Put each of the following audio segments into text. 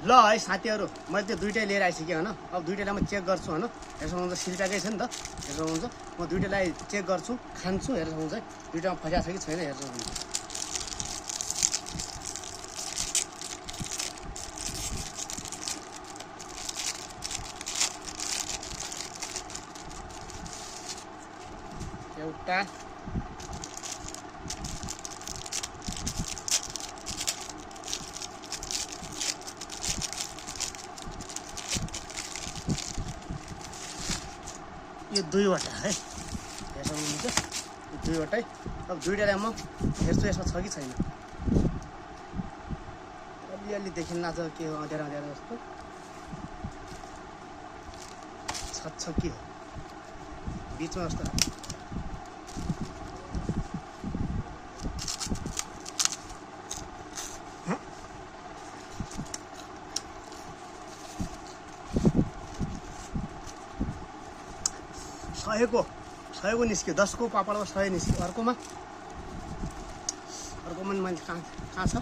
ल है साथीहरू मैले त्यो दुइटै लिएर आइसकेँ होइन अब दुइटैलाई म चेक गर्छु होइन यसो हुन्छ सिल्काकै छ नि त यसो हुन्छ म दुइटैलाई चेक गर्छु खान्छु हेरेर हुन्छ दुइटामा फस्या छ कि छैन हेर्छु हुन्छ एउटा यो दुईवटा है हेर्नुहुन्छ यो दुईवटै अब दुईवटालाई म हेर्छु यसमा छ कि छैन अलिअलि देखिन्न आज के हो अँध्यारो अँध्यारो जस्तो छ कि हो बिचमा जस्तो सयको निस्क्यो 10 को पापडमा 100 निस्क्यो अर्कोमा मैले कहाँ छ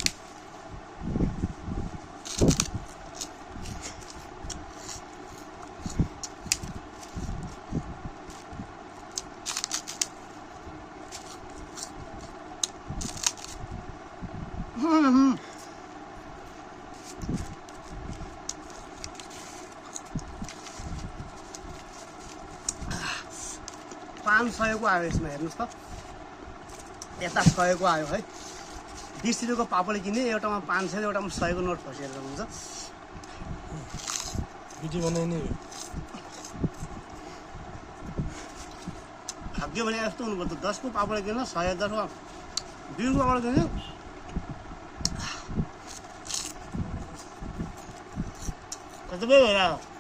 $500 आयो यसमा हेर्नुहोस् त यता 100 को आयो है 20 रुपियाँको पापड किने एउटामा 500 एउटामा 100 को नोट फसेर हुन्छ भिडियो बनाउने भाग्यो भने यस्तो हुनुपर्छ 10 को पापड किन्न 100 10 को 2 को पापड किन्यो कति भयो